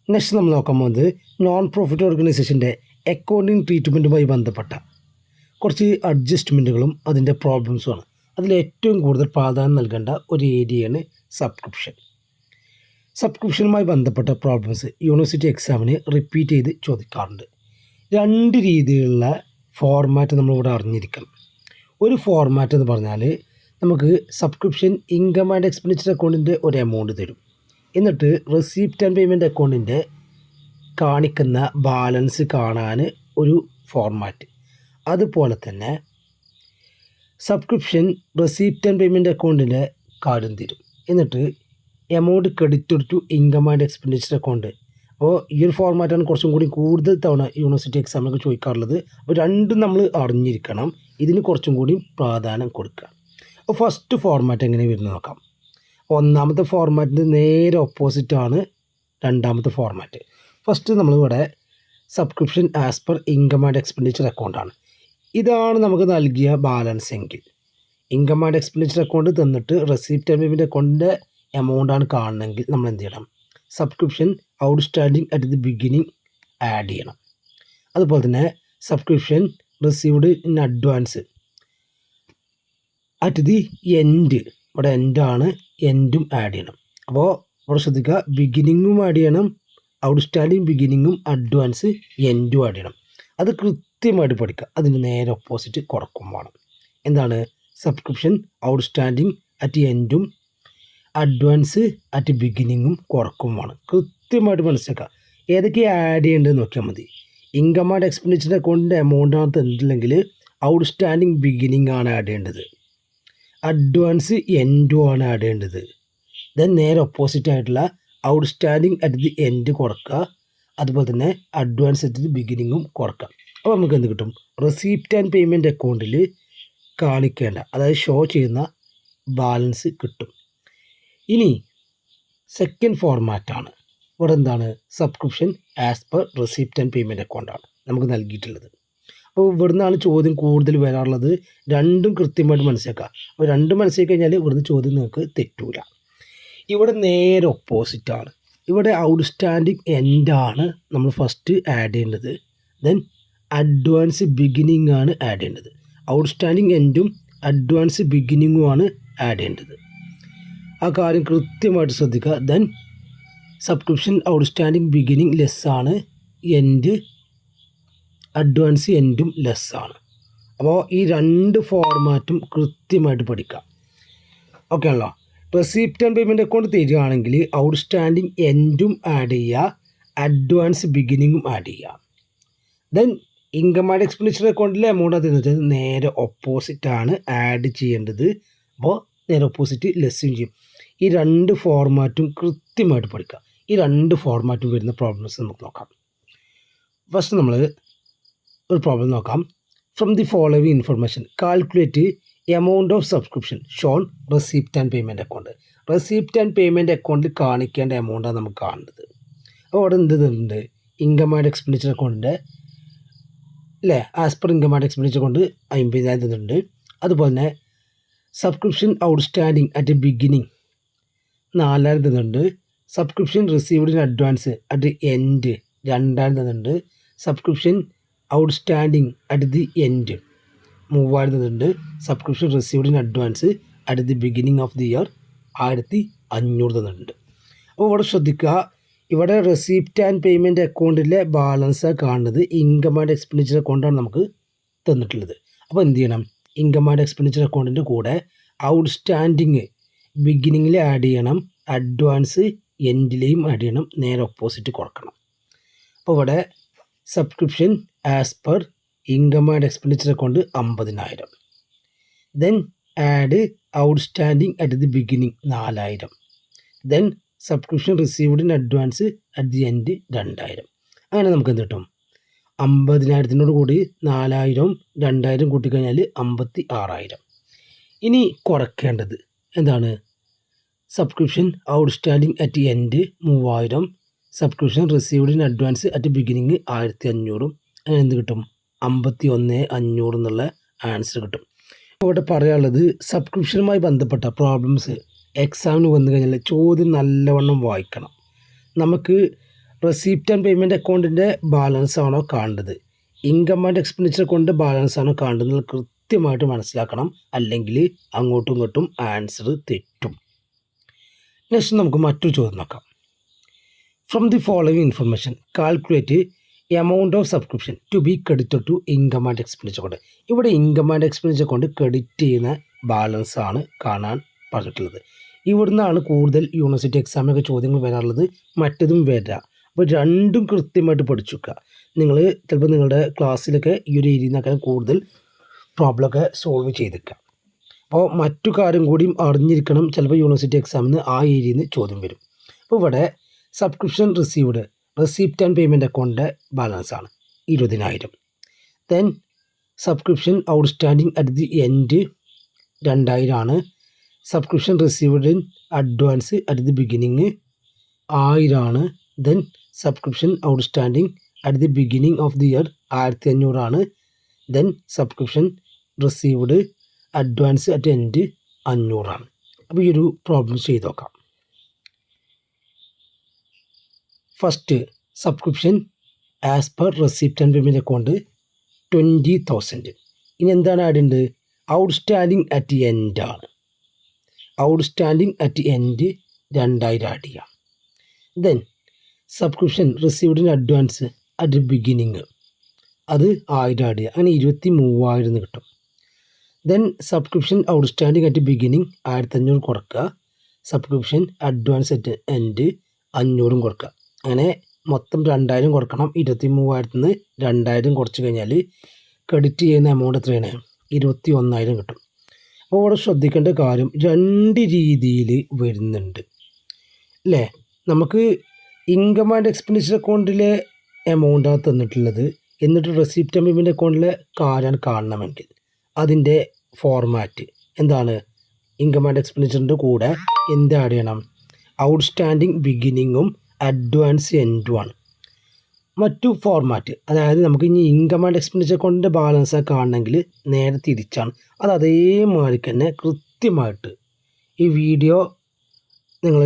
നെക്സ്റ്റ് നമ്മൾ നോക്കാൻ പോകുന്നത് നോൺ പ്രോഫിറ്റ് ഓർഗനൈസേഷൻ്റെ അക്കൗണ്ടിങ് ട്രീറ്റ്മെൻറ്റുമായി ബന്ധപ്പെട്ട കുറച്ച് അഡ്ജസ്റ്റ്മെൻറ്റുകളും അതിൻ്റെ പ്രോബ്ലംസുമാണ്. അതിൽ ഏറ്റവും കൂടുതൽ പ്രാധാന്യം നൽകേണ്ട ഒരു ഏരിയയാണ് സബ്സ്ക്രിപ്ഷൻ. സബ്സ്ക്രിപ്ഷനുമായി ബന്ധപ്പെട്ട പ്രോബ്ലംസ് യൂണിവേഴ്സിറ്റി എക്സാമിന് റിപ്പീറ്റ് ചെയ്ത് ചോദിക്കാറുണ്ട്. രണ്ട് രീതിയിലുള്ള ഫോർമാറ്റ് നമ്മളിവിടെ അറിഞ്ഞിരിക്കണം. ഒരു ഫോർമാറ്റ് എന്ന് പറഞ്ഞാൽ നമുക്ക് സബ്സ്ക്രിപ്ഷൻ ഇൻകം ആൻഡ് എക്സ്പെൻഡിച്ചർ അക്കൗണ്ടിൻ്റെ ഒരു എമൗണ്ട് തരും. എന്നിട്ട് റെസിപ്റ്റ് ആൻഡ് പേയ്മെൻറ്റ് അക്കൗണ്ടിൻ്റെ കാണിക്കുന്ന ബാലൻസ് കാണാൻ ഒരു ഫോർമാറ്റ്. അതുപോലെ തന്നെ സബ്സ്ക്രിപ്ഷൻ റെസിപ്റ്റ് ആൻഡ് പേയ്മെൻറ്റ് അക്കൗണ്ടിൻ്റെ കാര്യം തരും. എന്നിട്ട് amount credit to income and expenditure account. അപ്പോൾ ഈ ഒരു ഫോർമാറ്റാണ് കുറച്ചും കൂടി കൂടുതൽ തവണ യൂണിവേഴ്സിറ്റി എക്സാമിനൊക്കെ ചോദിക്കാറുള്ളത്. അപ്പോൾ രണ്ടും നമ്മൾ അറിഞ്ഞിരിക്കണം, ഇതിന് കുറച്ചും കൂടി പ്രാധാന്യം കൊടുക്കുക. അപ്പോൾ ഫസ്റ്റ് ഫോർമാറ്റ് എങ്ങനെ വരുന്നത് നോക്കാം. ഒന്നാമത്തെ ഫോർമാറ്റിന് നേരെ ഓപ്പോസിറ്റാണ് രണ്ടാമത്തെ ഫോർമാറ്റ്. ഫസ്റ്റ് നമ്മളിവിടെ subscription as per income and expenditure അക്കൗണ്ടാണ്. ഇതാണ് നമുക്ക് നൽകിയ ബാലൻസ് എങ്കിൽ ഇൻകം ആൻഡ് എക്സ്പെൻഡിച്ചർ അക്കൗണ്ട് തന്നിട്ട് റെസിപ്റ്റ് ആൻഡ് പേയ്മെൻറ്റ് അക്കൗണ്ടിൻ്റെ എമൗണ്ടാണ് കാണണമെങ്കിൽ നമ്മൾ എന്ത് ചെയ്യണം? Subscription outstanding at the beginning add ചെയ്യണം. അതുപോലെ തന്നെ subscription received in advance at the end, ഇവിടെ എൻഡാണ്, എൻഡും ആഡ് ചെയ്യണം. അപ്പോൾ ഇവിടെ ശ്രദ്ധിക്കുക, ബിഗിനിങ്ങും ആഡ് ചെയ്യണം, ഔട്ട്സ്റ്റാൻഡിങ് ബിഗിനിങ്ങും അഡ്വാൻസ് എൻഡും ആഡ് ചെയ്യണം. അത് കൃത്യമായിട്ട് പഠിക്കുക. അതിന് നേരെ ഓപ്പോസിറ്റ് കുറക്കും വേണം. എന്താണ്? സബ്സ്ക്രിപ്ഷൻ ഔട്ട്സ്റ്റാൻഡിങ് അറ്റ് എൻഡും അഡ്വാൻസ് അറ്റ് ബിഗിനിങ്ങും കുറക്കും വേണം. കൃത്യമായിട്ട് മനസ്സിലാക്കുക. ഏതൊക്കെയാണ് ആഡ് ചെയ്യേണ്ടത് നോക്കിയാൽ മതി. ഇൻകം ആൻഡ് എക്സ്പെൻഡിച്ചർ അക്കൗണ്ടിൻ്റെ എമൗണ്ടാണ് തന്നിട്ടില്ലെങ്കിൽ ഔട്ട്സ്റ്റാൻഡിങ് ബിഗിനിങ് ആണ് ആഡ് ചെയ്യേണ്ടത്, അഡ്വാൻസ് എൻഡും ആണ് ആഡ് ചെയ്യേണ്ടത്. ദെൻ നേരെ ഓപ്പോസിറ്റ് ആയിട്ടുള്ള ഔട്ട്സ്റ്റാൻഡിങ് അറ്റ് ദി എൻഡ് കുറക്കുക, അതുപോലെ തന്നെ അഡ്വാൻസ് അറ്റ് ദി ബിഗിനിങ്ങും കുറക്കുക. അപ്പോൾ നമുക്ക് എന്ത് കിട്ടും? റെസിപ്റ്റ് ആൻഡ് പേയ്മെൻറ്റ് അക്കൗണ്ടിൽ കാണിക്കേണ്ട, അതായത് ഷോ ചെയ്യുന്ന ബാലൻസ് കിട്ടും. ഇനി സെക്കൻഡ് ഫോർമാറ്റാണ്. ഇവിടെ എന്താണ്? Subscription as per receipt and payment അക്കൗണ്ടാണ് നമുക്ക് നൽകിയിട്ടുള്ളത്. അപ്പോൾ ഇവിടുന്നാണ് ചോദ്യം കൂടുതൽ വരാറുള്ളത്. രണ്ടും കൃത്യമായിട്ട് മനസ്സിലാക്കുക. അപ്പോൾ രണ്ടും മനസ്സിലാക്കി കഴിഞ്ഞാൽ ഇവിടുന്ന് ചോദ്യം നിങ്ങൾക്ക് തെറ്റൂല. ഇവിടെ നേരെ ഓപ്പോസിറ്റാണ്. ഇവിടെ ഔട്ട്സ്റ്റാൻഡിങ് എൻഡാണ് നമ്മൾ ഫസ്റ്റ് ആഡ് ചെയ്യേണ്ടത്. ദെൻ അഡ്വാൻസ് ബിഗിനിങ് ആണ് ആഡ് ചെയ്യേണ്ടത്. ഔട്ട്സ്റ്റാൻഡിങ് എൻഡും അഡ്വാൻസ് ബിഗിനിങ്ങുമാണ് ആഡ് ചെയ്യേണ്ടത്. ആ കാര്യം കൃത്യമായിട്ട് ശ്രദ്ധിക്കുക. ദെൻ സബ്സ്ക്രിപ്ഷൻ ഔട്ട്സ്റ്റാൻഡിങ് ബിഗിനിങ് ലെസ്സാണ്, എൻഡ് അഡ്വാൻസ് എൻഡും ലെസ്സാണ്. അപ്പോൾ ഈ രണ്ട് ഫോർമാറ്റും കൃത്യമായിട്ട് പഠിക്കാം. ഓക്കെ ആണല്ലോ? റെസിപ്റ്റ് ആൻഡ് പേയ്മെൻറ്റ് അക്കൗണ്ട് തരികയാണെങ്കിൽ ഔട്ട്സ്റ്റാൻഡിങ് എൻഡും ആഡ് ചെയ്യുക, അഡ്വാൻസ് ബിഗിനിങ്ങും ആഡ് ചെയ്യുക. ദെൻ ഇൻകം ആൻഡ് എക്സ്പെൻഡിച്ചർ അക്കൗണ്ടിലെ എമൗണ്ട് തരുന്നത് നേരെ ഓപ്പോസിറ്റാണ് ആഡ് ചെയ്യേണ്ടത്. അപ്പോൾ നേരെ ഓപ്പോസിറ്റ് ലെസ്സും ചെയ്യും. ഈ രണ്ട് ഫോർമാറ്റും കൃത്യമായിട്ട് പഠിക്കുക. ഈ രണ്ട് ഫോർമാറ്റും വരുന്ന പ്രോബ്ലംസ് നമുക്ക് നോക്കാം. ഫസ്റ്റ് നമ്മൾ ഒരു പ്രോബ്ലം നോക്കാം. From the following information calculate amount of subscription shown receipt and payment account. Receipt and payment അക്കൗണ്ടിൽ കാണിക്കേണ്ട എമൗണ്ടാണ് നമുക്ക് കാണുന്നത്. അപ്പോൾ അവിടെ എന്ത് തരുന്നുണ്ട്? ഇൻകം ആൻഡ് എക്സ്പെൻഡിച്ചർ അക്കൗണ്ടിൻ്റെ അല്ലേ, as per income and expenditure account 50,000 തന്നിട്ടുണ്ട്. അതുപോലെ തന്നെ സബ്സ്ക്രിപ്ഷൻ ഔട്ട്സ്റ്റാൻഡിങ് അറ്റ് ബിഗിനിങ് 4,000 തന്നിട്ടുണ്ട്. Subscription received in advance at end 2,000 തന്നിട്ടുണ്ട്. Subscription outstanding at the end 3,000 തന്നിട്ടുണ്ട്. Subscription received in advance at the beginning of the year 1,500 തന്നിട്ടുണ്ട്. അപ്പോൾ ഇവിടെ ശ്രദ്ധിക്കുക, ഇവിടെ റെസിപ്റ്റ് ആൻഡ് പേയ്മെൻറ്റ് അക്കൗണ്ടിലെ ബാലൻസ് കാണുന്നത് ഇൻകം ആൻഡ് എക്സ്പെൻഡിച്ചർ അക്കൗണ്ടാണ് നമുക്ക് തന്നിട്ടുള്ളത്. അപ്പോൾ എന്ത് ചെയ്യണം? ഇൻകം ആൻഡ് എക്സ്പെൻഡിച്ചർ അക്കൗണ്ടിൻ്റെ കൂടെ ഔട്ട്സ്റ്റാൻഡിങ് ബിഗിനിങ്ങിൽ ആഡ് ചെയ്യണം, അഡ്വാൻസ് എൻഡിലെയും ആഡ് ചെയ്യണം, നേരെ ഓപ്പോസിറ്റ് കൊടുക്കണം. അപ്പോൾ ഇവിടെ subscription as per income and expenditure account 50,000. Then add outstanding at the beginning 4,000. Then subscription received in advance at the end 2,000. അങ്ങനെ നമുക്ക് എന്ത് കിട്ടും? 50,000 കൂടി 4,000 2,000 കൂട്ടിക്കഴിഞ്ഞാൽ 56,000. ഇനി കുറയ്ക്കേണ്ടത് എന്താണ്? Subscription outstanding at end 3,000, subscription received in advance at beginning 1,500. അങ്ങനെ എന്ത് കിട്ടും? 51,500 എന്നുള്ള ആൻസർ കിട്ടും. ഇവിടെ പറയാനുള്ളത് സബ്സ്ക്രിപ്ഷനുമായി ബന്ധപ്പെട്ട പ്രോബ്ലംസ് എക്സാമിന് വന്നു കഴിഞ്ഞാൽ ചോദ്യം നല്ലവണ്ണം വായിക്കണം. നമുക്ക് റെസിപ്റ്റ് ആൻഡ് പേയ്മെൻറ്റ് അക്കൗണ്ടിൻ്റെ ബാലൻസ് ആണോ കാണേണ്ടത്, ഇൻകം ആൻഡ് എക്സ്പെൻഡിച്ചർ അക്കൗണ്ടിൻ്റെ ബാലൻസ് ആണോ കാണേണ്ടത് കൃത്യമായിട്ട് മനസ്സിലാക്കണം. അല്ലെങ്കിൽ അങ്ങോട്ടും ഇങ്ങോട്ടും ആൻസർ തെറ്റും. നെക്സ്റ്റ് നമുക്ക് മറ്റൊരു ചോദ്യം നോക്കാം. From the following information calculate amount of subscription to be credited to income and expenditure account. ഇവിടെ income and expenditure account credit ചെയ്യുന്ന ബാലൻസ് ആണ് കാണാൻ പറഞ്ഞിട്ടുള്ളത്. ഇവിടുന്നാണ് കൂടുതൽ യൂണിവേഴ്സിറ്റി എക്സാമിനൊക്കെ ചോദ്യങ്ങൾ വരാറുള്ളത്, മറ്റതും വരാം. അപ്പോൾ രണ്ടും കൃത്യമായിട്ട് പഠിച്ചു വെക്കുക. നിങ്ങൾ ചിലപ്പോൾ നിങ്ങളുടെ ക്ലാസ്സിലൊക്കെ ഈ ഒരു ഏരിയയിൽ നിന്നൊക്കെ കൂടുതൽ പ്രോബ്ലമൊക്കെ സോൾവ് ചെയ്തേക്കാം. അപ്പോൾ മറ്റു കാര്യം കൂടിയും അറിഞ്ഞിരിക്കണം. ചിലപ്പോൾ യൂണിവേഴ്സിറ്റി എക്സാമിന് ആ ഏരിയയിൽ നിന്ന് ചോദ്യം വരും. അപ്പോൾ ഇവിടെ subscription received receipt and payment അക്കൗണ്ടിൻ്റെ ബാലൻസ് ആണ് 20,000. Then subscription outstanding at the end 2,000 ആണ്. Subscription received in advance at the beginning 1,000 ആണ്. Then subscription outstanding at the beginning of the year 1,500 ആണ്. Then subscription received advance at end 500 ആണ്. അപ്പോൾ ഈ ഒരു പ്രോബ്ലം ചെയ്ത് നോക്കാം. First subscription as per receipt and payment account 20,000. ഇനി എന്താണ് ആഡ് ഉണ്ട്? ഔട്ട്സ്റ്റാൻഡിങ് അറ്റ് എൻഡ് ആണ്. ഔട്ട്സ്റ്റാൻഡിങ് അറ്റ് എൻഡ് 2,000 ആഡ് ചെയ്യാം. Then subscription received in advance at beginning അത് 1,000 ആഡ് ചെയ്യുക. അങ്ങനെ 23,000 കിട്ടും. Then subscription outstanding at beginning 1,500 കൊടുക്കുക. സബ്സ്ക്രിപ്ഷൻ അഡ്വാൻസ് അറ്റ് എൻഡ് 500 കൊടുക്കുക. അങ്ങനെ മൊത്തം 2,000 കൊടുക്കണം. 23,000 നിന്ന് 2,000 കുറച്ച് കഴിഞ്ഞാൽ ക്രെഡിറ്റ് ചെയ്യുന്ന എമൗണ്ട് എത്രയാണ്? 21,000 കിട്ടും. അപ്പോൾ ഇവിടെ ശ്രദ്ധിക്കേണ്ട കാര്യം 2 രീതിയിൽ വരുന്നുണ്ട് അല്ലേ. നമുക്ക് ഇൻകം ആൻഡ് എക്സ്പെൻഡിച്ചർ അക്കൗണ്ടിലെ എമൗണ്ടാണ് തന്നിട്ടുള്ളത്. എന്നിട്ട് റെസിപ്റ്റ് ആൻഡ് പേയ്മെൻറ്റ് അക്കൗണ്ടിലെ കാര്യമാണ് കാണണമെങ്കിൽ അതിൻ്റെ ഫോർമാറ്റ് എന്താണ്? ഇൻകം ആൻഡ് എക്സ്പെൻഡിച്ചറിൻ്റെ കൂടെ എന്ത് ആഡ് ചെയ്യണം? ഔട്ട്സ്റ്റാൻഡിങ് ബിഗിനിങ്ങും അഡ്വാൻസ് എൻഡും ആണ്. മറ്റു ഫോർമാറ്റ് അതായത് നമുക്ക് ഇനി ഇൻകം ആൻഡ് എക്സ്പെൻഡിച്ചർ അക്കൗണ്ടിൻ്റെ ബാലൻസ് കാണണമെങ്കിൽ നേരെ തിരിച്ചാണ്. അത് അതേമാതിരി തന്നെ കൃത്യമായിട്ട് ഈ വീഡിയോ നിങ്ങൾ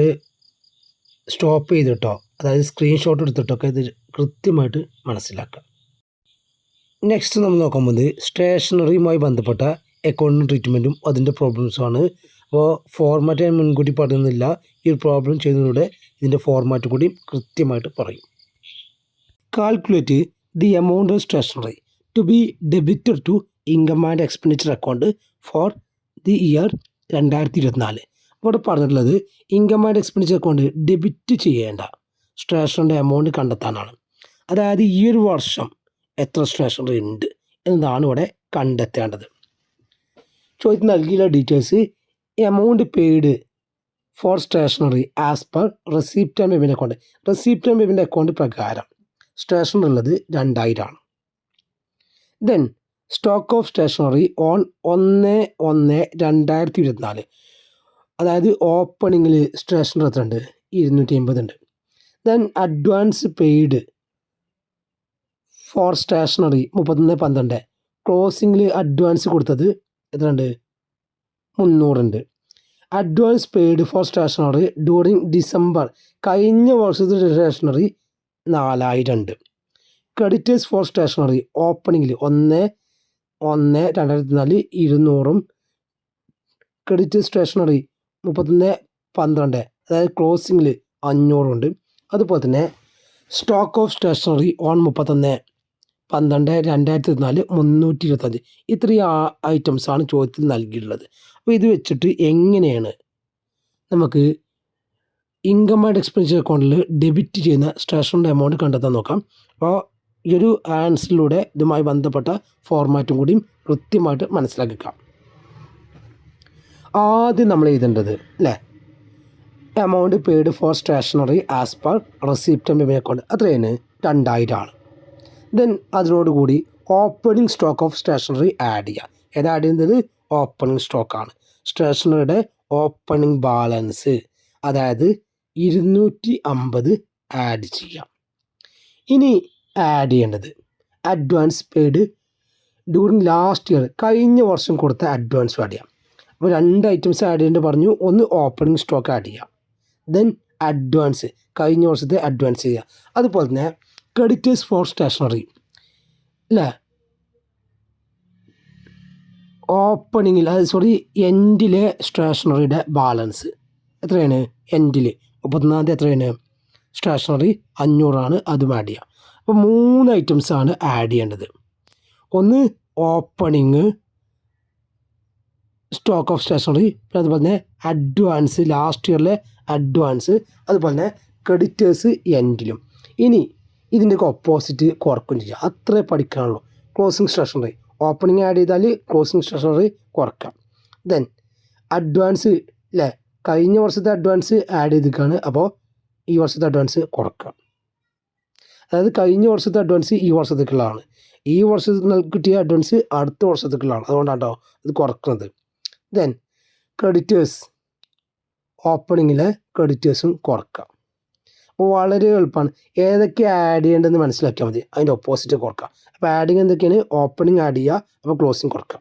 സ്റ്റോപ്പ് ചെയ്തിട്ടോ അതായത് സ്ക്രീൻഷോട്ട് എടുത്തിട്ടൊക്കെ ഇത് കൃത്യമായിട്ട് മനസ്സിലാക്കുക. നെക്സ്റ്റ് നമ്മൾ നോക്കാൻ പോകുന്നത് സ്റ്റേഷനറിയുമായി ബന്ധപ്പെട്ട അക്കൗണ്ടിങ് ട്രീറ്റ്മെൻറ്റും അതിൻ്റെ പ്രോബ്ലംസുമാണ്. അപ്പോൾ ഫോർമാറ്റ് ഞാൻ മുൻകൂട്ടി പറയുന്നില്ല. ഈ ഒരു പ്രോബ്ലം ചെയ്യുന്നതിലൂടെ ഇതിൻ്റെ ഫോർമാറ്റ് കൂടി കൃത്യമായിട്ട് പറയും. Calculate the amount of stationery to be debited to income and expenditure account for the year 2024. ഇവിടെ പറഞ്ഞിട്ടുള്ളത് income and expenditure account debit ചെയ്യേണ്ട സ്റ്റേഷനറി എമൗണ്ട് കണ്ടെത്താനാണ്. അതായത് ഈ ഒരു വർഷം എത്ര സ്റ്റേഷനറി ഉണ്ട് എന്നതാണ് ഇവിടെ കണ്ടെത്തേണ്ടത്. ചോദ്യത്തിൽ നൽകിയുള്ള details amount paid for stationery as per receipt and payment account. Receipt and payment account പ്രകാരം സ്റ്റേഷനറി ഉള്ളത് 2000 ആണ്. Then stock of stationery on 1/1/2024, അതായത് ഓപ്പണിങ്ങിൽ സ്റ്റേഷനറി എത്ര ഉണ്ട്? 250 ഉണ്ട്. Then advance paid for stationery 31/12. ക്ലോസിങ്ങിൽ അഡ്വാൻസ് കൊടുത്തത് എത്ര ഉണ്ട്? 300 ഉണ്ട്. Advance paid for stationery during December, കഴിഞ്ഞ വർഷത്തെ സ്റ്റേഷനറി 4000 ഉണ്ട്. ക്രെഡിറ്റേഴ്സ് ഫോർ സ്റ്റേഷനറി ഓപ്പണിങ്ങിൽ 1/1/2024 200ഉം, ക്രെഡിറ്റേഴ്സ് സ്റ്റേഷനറി 31/12 അതായത് ക്ലോസിങ്ങിൽ 500 ഉണ്ട്. അതുപോലെ തന്നെ സ്റ്റോക്ക് ഓഫ് സ്റ്റേഷനറി ഓൺ 31/12/2024 325. ഇത്രയും ഐറ്റംസാണ് ചോദ്യത്തിൽ നൽകിയിട്ടുള്ളത്. അപ്പോൾ ഇത് വെച്ചിട്ട് എങ്ങനെയാണ് നമുക്ക് ഇൻകം ആൻഡ് എക്സ്പെൻഡിച്ചർ അക്കൗണ്ടിൽ ഡെബിറ്റ് ചെയ്യുന്ന സ്റ്റേഷനറി എമൗണ്ട് കണ്ടെത്താൻ നോക്കാം. അപ്പോൾ ഈ ഒരു ആൻസറിലൂടെ ഇതുമായി ബന്ധപ്പെട്ട ഫോർമാറ്റും കൂടിയും കൃത്യമായിട്ട് മനസ്സിലാക്കിക്കാം. ആദ്യം നമ്മൾ എഴുതേണ്ടത് അല്ലേ, amount paid for stationery as per receipt and payment account അത്രയാണ് 2000 ആണ്. ദെൻ അതിനോടുകൂടി opening stock of stationery add ചെയ്യുക. ഏത് ആഡ് ചെയ്യുന്നത്? ഓപ്പണിംഗ് സ്റ്റോക്കാണ്. സ്റ്റേഷനറിയുടെ ഓപ്പണിംഗ് ബാലൻസ് അതായത് 250 ആഡ് ചെയ്യാം. ഇനി ആഡ് ചെയ്യേണ്ടത് advance paid during last year, കഴിഞ്ഞ വർഷം കൊടുത്ത അഡ്വാൻസ് ആഡ് ചെയ്യാം. അപ്പോൾ 2 ഐറ്റംസ് ആഡ് ചെയ്യേണ്ടത് പറഞ്ഞു. ഒന്ന് ഓപ്പണിംഗ് സ്റ്റോക്ക് ആഡ് ചെയ്യാം, ദെൻ അഡ്വാൻസ് കഴിഞ്ഞ വർഷത്തെ അഡ്വാൻസ് ചെയ്യുക. അതുപോലെ തന്നെ ക്രെഡിറ്റേഴ്സ് ഫോർ സ്റ്റേഷനറി അല്ലേ, ഓപ്പണിങ്ങിൽ എൻഡിലെ സ്റ്റേഷനറിയുടെ ബാലൻസ് എത്രയാണ്? എൻഡിൽ 31 എത്രയാണ്? സ്റ്റേഷനറി 500 ആണ്, അതും ആഡ് ചെയ്യാം. അപ്പോൾ 3 ഐറ്റംസാണ് ആഡ് ചെയ്യേണ്ടത്. ഒന്ന് ഓപ്പണിങ് സ്റ്റോക്ക് ഓഫ് സ്റ്റേഷനറി, പിന്നെ അതുപോലെ തന്നെ അഡ്വാൻസ് ലാസ്റ്റ് ഇയറിലെ അഡ്വാൻസ്, അതുപോലെ തന്നെ ക്രെഡിറ്റേഴ്സ് എൻഡിലും. ഇനി ഇതിൻ്റെയൊക്കെ ഓപ്പോസിറ്റ് കുറക്കും ചെയ്യുക, അത്രേ പഠിക്കാനുള്ളൂ. ക്ലോസിങ് സ്റ്റേഷനറി ഓപ്പണിങ് ആഡ് ചെയ്താൽ ക്ലോസിങ് സ്റ്റേഷനറി കുറക്കാം. ദെൻ അഡ്വാൻസ് അല്ലേ, കഴിഞ്ഞ വർഷത്തെ അഡ്വാൻസ് ആഡ് ചെയ്തിട്ടാണ്, അപ്പോൾ ഈ വർഷത്തെ അഡ്വാൻസ് കുറക്കാം. അതായത് കഴിഞ്ഞ വർഷത്തെ അഡ്വാൻസ് ഈ വർഷത്തേക്കുള്ളതാണ്, ഈ വർഷത്തിൽ കിട്ടിയ അഡ്വാൻസ് അടുത്ത വർഷത്തേക്കുള്ളതാണ്, അതുകൊണ്ടാണ് കേട്ടോ ഇത് കുറക്കുന്നത്. Then creditors ഓപ്പണിങ്ങിലെ ക്രെഡിറ്റേഴ്സും കുറക്കാം. അപ്പോൾ വളരെ എളുപ്പമാണ്. ഏതൊക്കെ ആഡ് ചെയ്യേണ്ടതെന്ന് മനസ്സിലാക്കിയാൽ മതി, അതിൻ്റെ ഓപ്പോസിറ്റ് കുറക്കാം. അപ്പോൾ ആഡിങ് എന്തൊക്കെയാണ്? ഓപ്പണിങ് ആഡ് ചെയ്യുക, അപ്പോൾ ക്ലോസിങ് കുറക്കാം.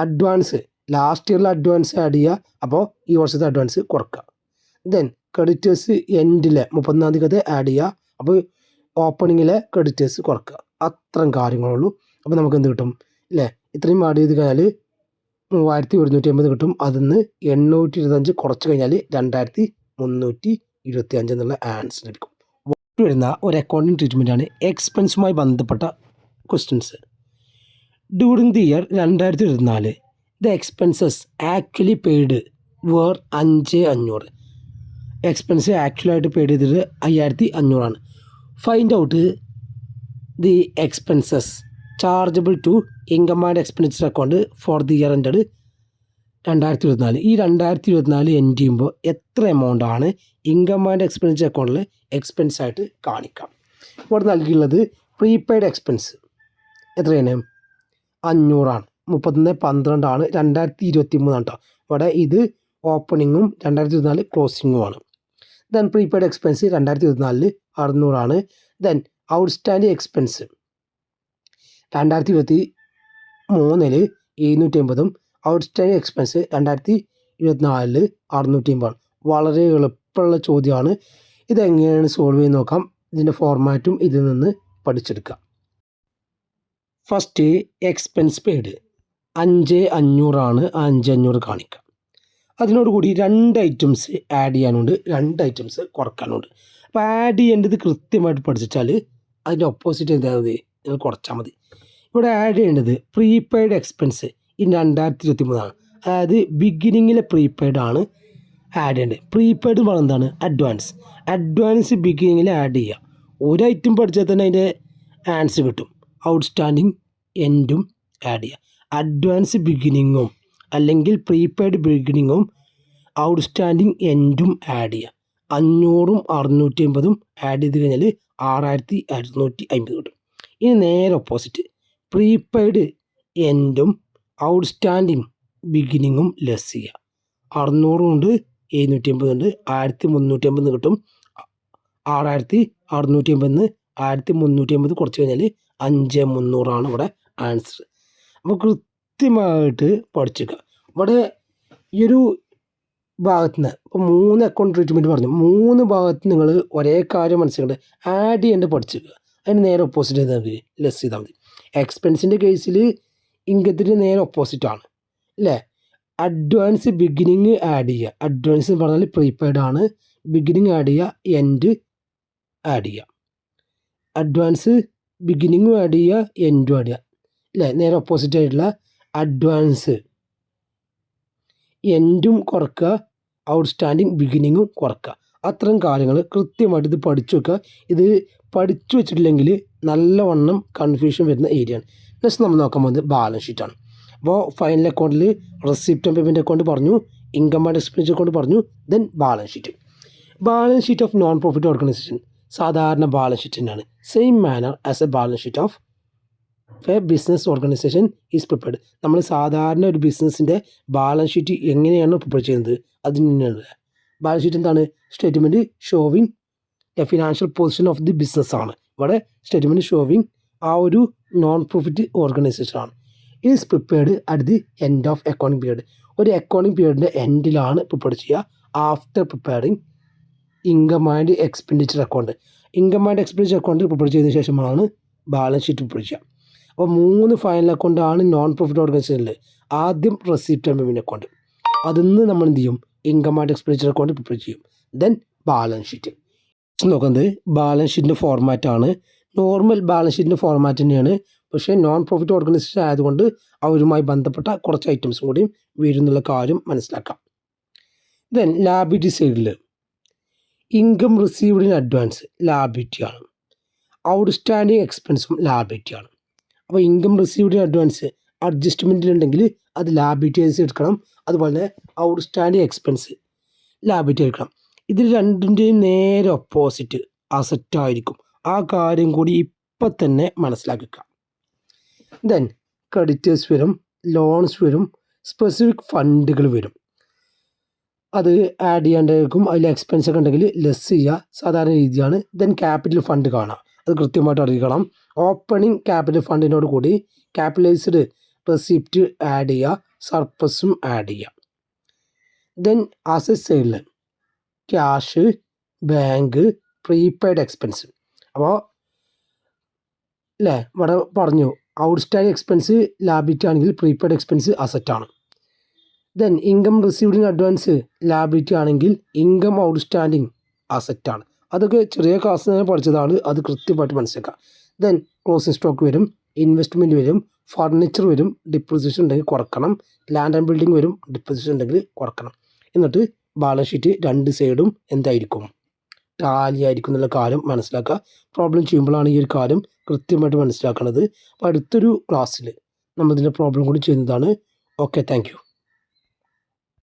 അഡ്വാൻസ് ലാസ്റ്റ് ഇയറിലെ അഡ്വാൻസ് ആഡ് ചെയ്യുക, അപ്പോൾ ഈ വർഷത്തെ അഡ്വാൻസ് കുറക്കുക. ദെൻ ക്രെഡിറ്റേഴ്സ് എൻഡിലെ 31 തീയതി ആഡ് ചെയ്യുക, അപ്പോൾ ഓപ്പണിങ്ങിലെ ക്രെഡിറ്റേഴ്സ് കുറക്കുക. അത്രയും കാര്യങ്ങളുള്ളൂ. അപ്പോൾ നമുക്ക് എന്ത് കിട്ടും അല്ലേ? ഇത്രയും ആഡ് ചെയ്ത് കഴിഞ്ഞാൽ 3150 കിട്ടും. അതിൽ നിന്ന് 825 കുറച്ച് കഴിഞ്ഞാൽ 2325 എന്നുള്ള ആൻസർ ലഭിക്കും. വരുന്ന ഒരു അക്കൗണ്ടിങ് ട്രീറ്റ്മെൻറ്റാണ് എക്സ്പെൻസുമായി ബന്ധപ്പെട്ട questions. During the year 2024 the expenses actually paid were 5500. Expense ആക്ച്വലായിട്ട് പെയ്ഡ് ചെയ്തത് 5500 ആണ്. Find out the expenses chargeable to income and expenditure account for the year ended 2024. ഈ 2024 എൻഡ് ചെയ്യുമ്പോൾ എത്ര എമൗണ്ട് ആണ് ഇൻകം ആൻഡ് എക്സ്പെൻഡിച്ചർ അക്കൗണ്ടിൽ എക്സ്പെൻസ് ആയിട്ട് കാണിക്കാം. ഇവിടെ നൽകിയുള്ളത് പ്രീപെയ്ഡ് എക്സ്പെൻസ് എത്രയാണ്? 500 ആണ്. 31/12 ആണ്, 2023 ആണ് കേട്ടോ. ഇവിടെ ഇത് ഓപ്പണിങ്ങും 2024 ക്ലോസിങ്ങുമാണ്. ദെൻ പ്രീപെയ്ഡ് എക്സ്പെൻസ് 2024 600 ആണ്. ദെൻ ഔട്ട്സ്റ്റാൻഡിങ് എക്സ്പെൻസ് 2023 750ഉം ഔട്ട്സ്റ്റാൻഡിങ് എക്സ്പെൻസ് 2024 650 ആണ്. വളരെ എളുപ്പമുള്ള ചോദ്യമാണ്. ഇതെങ്ങനെയാണ് സോൾവ് ചെയ്ത് നോക്കാം. ഇതിൻ്റെ ഫോർമാറ്റും ഇതിൽ നിന്ന് പഠിച്ചെടുക്കാം. ഫസ്റ്റ് എക്സ്പെൻസ് പെയ്ഡ് 5500 ആണ്. 5500 കാണിക്കാം. അതിനോടുകൂടി 2 ഐറ്റംസ് ആഡ് ചെയ്യാനുണ്ട്, 2 ഐറ്റംസ് കുറക്കാനുണ്ട്. അപ്പോൾ ആഡ് ചെയ്യേണ്ടത് കൃത്യമായിട്ട് പഠിച്ചാൽ അതിൻ്റെ ഓപ്പോസിറ്റ് എന്താ മതി, നിങ്ങൾ കുറച്ചാൽ മതി. ഇവിടെ ആഡ് ചെയ്യേണ്ടത് പ്രീപെയ്ഡ് എക്സ്പെൻസ് ഈ 2023 ആണ്. അതായത് ബിഗിനിങ്ങിലെ പ്രീപെയ്ഡ് ആണ്, ആഡ് ചെയ്യേണ്ടത്. പ്രീപെയ്ഡ് പറഞ്ഞാൽ എന്താണ്? അഡ്വാൻസ് ബിഗിനിങ്ങിൽ ആഡ് ചെയ്യുക. ഒരു ഐറ്റം പഠിച്ചാൽ തന്നെ അതിൻ്റെ ആൻസർ കിട്ടും. ഔട്ട്സ്റ്റാൻഡിങ് എൻഡും ആഡ് ചെയ്യുക. അഡ്വാൻസ് ബിഗിനിങ്ങും അല്ലെങ്കിൽ പ്രീപെയ്ഡ് ബിഗിനിങ്ങും ഔട്ട്സ്റ്റാൻഡിങ് എൻഡും ആഡ് ചെയ്യുക. 500ഉം 650ഉം ആഡ് ചെയ്ത് കഴിഞ്ഞാൽ 6250 കിട്ടും. ഇനി നേരെ ഓപ്പോസിറ്റ്, പ്രീപെയ്ഡ് എൻഡും ഔട്ട്സ്റ്റാൻഡിങ് ബിഗിനിങ്ങും ലെസ് ചെയ്യുക. 600 കൊണ്ട് 750 ഉണ്ട്, 1350 കിട്ടും. 6650 1350 കുറച്ച് കഴിഞ്ഞാൽ 5300 ഇവിടെ ആൻസർ. അപ്പോൾ കൃത്യമായിട്ട് പഠിച്ചേക്കുക. ഇവിടെ ഈ ഒരു ഭാഗത്ത് നിന്ന് ഇപ്പോൾ 3 അക്കൗണ്ട് ട്രീറ്റ്മെൻറ്റ് പറഞ്ഞു. 3 ഭാഗത്ത് നിങ്ങൾ ഒരേ കാര്യം മനസ്സിലാക്കേണ്ടത് ആഡ് ചെയ്യേണ്ടത് പഠിച്ചേക്കുക. അതിന് നേരെ ഓപ്പോസിറ്റ് ചെയ്താൽ മതി, ലെസ് ചെയ്താൽ മതി. എക്സ്പെൻസിൻ്റെ കേസിൽ ഇൻകത്തിൻ്റെ നേരെ ഓപ്പോസിറ്റാണ് അല്ലേ? അഡ്വാൻസ് ബിഗിനിങ് ആഡ് ചെയ്യുക. അഡ്വാൻസ് എന്ന് പറഞ്ഞാൽ പ്രീപെയ്ഡ് ആണ്. ബിഗിനിങ് ആഡ് ചെയ്യുക, എൻഡ് ആഡ് ചെയ്യുക. അഡ്വാൻസ് ബിഗിനിങ്ങും ആഡ് ചെയ്യുക, എൻഡും ആഡ് ചെയ്യുക അല്ലേ? നേരെ ഓപ്പോസിറ്റ് ആയിട്ടുള്ള അഡ്വാൻസ് എൻഡും കുറക്കുക, ഔട്ട്സ്റ്റാൻഡിങ് ബിഗിനിങ്ങും കുറക്കുക. അത്തരം കാര്യങ്ങൾ കൃത്യമായിട്ട് ഇത് പഠിച്ചു വെക്കുക. ഇത് പഠിച്ചു വെച്ചിട്ടില്ലെങ്കിൽ നല്ലവണ്ണം കൺഫ്യൂഷൻ വരുന്ന ഏരിയ ആണ്. നെക്സ്റ്റ് നമ്മൾ നോക്കാൻ പോകുന്നത് ബാലൻസ് ഷീറ്റാണ്. അപ്പോൾ ഫൈനൽ അക്കൗണ്ടിൽ റെസിപ്റ്റ് ആൻഡ് പേയ്മെൻറ്റ് അക്കൗണ്ട് പറഞ്ഞു, ഇൻകം ആൻഡ് എക്സ്പെൻസ് അക്കൗണ്ട് പറഞ്ഞു, then balance sheet. Balance sheet of non profit organisation സാധാരണ ബാലൻസ് ഷീറ്റ് തന്നെയാണ്. Same manor as A balance sheet of a business organisation is prepared. നമ്മൾ സാധാരണ ഒരു ബിസിനസ്സിൻ്റെ ബാലൻസ് ഷീറ്റ് എങ്ങനെയാണ് പ്രിപ്പയർ ചെയ്യുന്നത് അതിന് തന്നെയാണ്. ബാലൻസ് ഷീറ്റ് എന്താണ്? Statement showing A financial position of the business ആണ്. ഇവിടെ സ്റ്റേറ്റ്മെൻറ്റ് ഷോവിങ് ആ ഒരു നോൺ പ്രോഫിറ്റ് ഓർഗനൈസേഷൻ ആണ്. Is prepared at the end of accounting period. ഒരു അക്കൗണ്ടിങ് പീരീഡിൻ്റെ എൻഡിലാണ് പ്രിപ്പയർ ചെയ്യുക. After preparing income and expenditure account. Income and expenditure account prepare ചെയ്തതിന് ശേഷമാണ് ബാലൻസ് ഷീറ്റ് പ്രിപ്പയർ ചെയ്യുക. അപ്പോൾ 3 ഫൈനൽ അക്കൗണ്ടാണ് നോൺ പ്രോഫിറ്റ് ഓർഗനൈസേഷനിൽ. ആദ്യം റെസിപ്റ്റ് ആൻഡ് പേയ്മെൻറ്റ് അക്കൗണ്ട്, അതിൽ നിന്ന് നമ്മൾ എന്ത് ചെയ്യും? Income and expenditure account prepare ചെയ്യും. Then balance sheet. നോക്കുന്നത് ബാലൻസ് ഷീറ്റിൻ്റെ ഫോർമാറ്റാണ്. നോർമൽ ബാലൻസ് ഷീറ്റിൻ്റെ ഫോർമാറ്റ് തന്നെയാണ്. പക്ഷേ നോൺ പ്രോഫിറ്റ് ഓർഗനൈസേഷൻ ആയതുകൊണ്ട് അവരുമായി ബന്ധപ്പെട്ട കുറച്ച് ഐറ്റംസും കൂടി വരുന്നുള്ള കാര്യം മനസ്സിലാക്കാം. ദെൻ ലാബിലിറ്റി സൈഡിൽ ഇൻകം റിസീവ്ഡ് ഇൻ അഡ്വാൻസ് ലാബിലിറ്റിയാണ്. ഔട്ട്സ്റ്റാൻഡിങ് എക്സ്പെൻസും ലാബിലിറ്റിയാണ്. അപ്പോൾ ഇൻകം റിസീവ്ഡ് ഇൻ അഡ്വാൻസ് അഡ്ജസ്റ്റ്മെൻറ്റിലുണ്ടെങ്കിൽ അത് ലാബിലിറ്റി ആയിട്ട് എടുക്കണം. അതുപോലെ തന്നെ ഔട്ട്സ്റ്റാൻഡിങ് എക്സ്പെൻസ് ലാബിലിറ്റി എടുക്കണം. ഇതിൽ രണ്ടിൻ്റെയും നേരെ ഓപ്പോസിറ്റ് അസറ്റായിരിക്കും. ആ കാര്യം കൂടി ഇപ്പം തന്നെ മനസ്സിലാക്കുക. ദെൻ ക്രെഡിറ്റേഴ്സ് വരും, ലോൺസ് വരും, സ്പെസിഫിക് ഫണ്ടുകൾ വരും. അത് ആഡ് ചെയ്യാണ്ടായിരിക്കും. അതിൽ എക്സ്പെൻസ് ഒക്കെ ഉണ്ടെങ്കിൽ ലെസ് ചെയ്യുക, സാധാരണ രീതിയാണ്. ദെൻ ക്യാപിറ്റൽ ഫണ്ട് കാണാം, അത് കൃത്യമായിട്ട് അറിയിക്കണം. ഓപ്പണിംഗ് ക്യാപിറ്റൽ ഫണ്ടിനോട് കൂടി ക്യാപിറ്റലൈസ്ഡ് റെസിപ്റ്റ് ആഡ് ചെയ്യുക, സർപ്ലസും ആഡ് ചെയ്യുക. ദെൻ അസറ്റ് സൈഡിൽ ക്യാഷ്, ബാങ്ക്, പ്രീപെയ്ഡ് എക്സ്പെൻസ്. അപ്പോൾ അല്ലേ ഇവിടെ പറഞ്ഞു ഔട്ട്സ്റ്റാൻഡിങ് എക്സ്പെൻസ് ലാബിലിറ്റി ആണെങ്കിൽ പ്രീപെയ്ഡ് എക്സ്പെൻസ് അസറ്റാണ്. Then income received in advance liability ആണെങ്കിൽ ഇൻകം ഔട്ട്സ്റ്റാൻഡിങ് അസറ്റാണ്. അതൊക്കെ ചെറിയ ക്ലാസ് തന്നെ പഠിച്ചതാണ്, അത് കൃത്യമായിട്ട് മനസ്സിലാക്കാം. ദെൻ ക്ലോസിംഗ് സ്റ്റോക്ക് വരും, ഇൻവെസ്റ്റ്മെൻറ്റ് വരും, ഫർണിച്ചർ വരും, ഡിപ്രിസിയേഷൻ ഉണ്ടെങ്കിൽ കുറക്കണം, ലാൻഡ് ആൻഡ് ബിൽഡിംഗ് വരും, ഡിപ്രിസിയേഷൻ ഉണ്ടെങ്കിൽ കുറക്കണം. എന്നിട്ട് ബാലൻസ് ഷീറ്റ് രണ്ട് സൈഡും എന്തായിരിക്കും? ടാലി ആയിരിക്കും എന്നുള്ള കാര്യം മനസ്സിലാക്കുക. പ്രോബ്ലം ചെയ്യുമ്പോഴാണ് ഈ ഒരു കാര്യം കൃത്യമായിട്ട് മനസ്സിലാക്കുന്നത്. അപ്പോൾ അടുത്തൊരു ക്ലാസ്സിൽ നമ്മൾ ഇതിൻ്റെ പ്രോബ്ലം കൂടി ചെയ്യുന്നതാണ്. Okay, thank you.